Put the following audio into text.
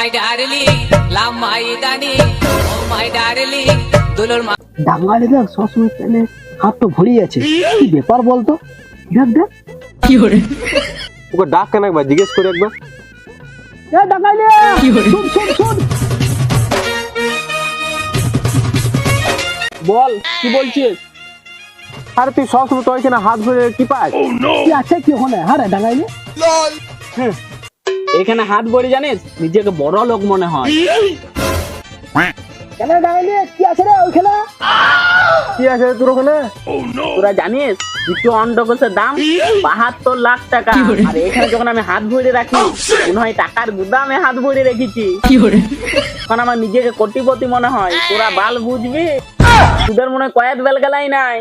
my darling, love my darling, oh my darling, দুলোর মা। ডাঙালি দেখ সবসময় পেলে হাত তো ভরিয়ে আছে, কি ব্যাপার বলতো? দেখ দেখ কি করে? ওকে ডাক কেন একবার জিজ্ঞেস করে একবার। এ ডাঙালি, শুন শুন শুন, বল কি বলছিস? আরে তুই সবসময় তো এখানে হাত ভরে কি পাস? কি আছে কি ওখানে? হ্যাঁ রে ডাঙালি, এখানে হাত ভরে জানিস নিজেকে বড় লোক মনে হয়। কেন ডাঙালি কি আছে রে ওইখানে? কি আছে তোর ওখানে? তোরা জানিস দ্বিতীয় অন্ডকোষের দাম 72 লাখ টাকা। আর এখানে যখন আমি হাত ভরে রাখি মনে হয় টাকার গুদামে হাত ভরে রেখেছি। এখন আমার নিজেকে কোটিপতি মনে হয়। তোরা বাল বুঝবি, তোদের মনে হয় কয়েক বেল গেলাই নাই।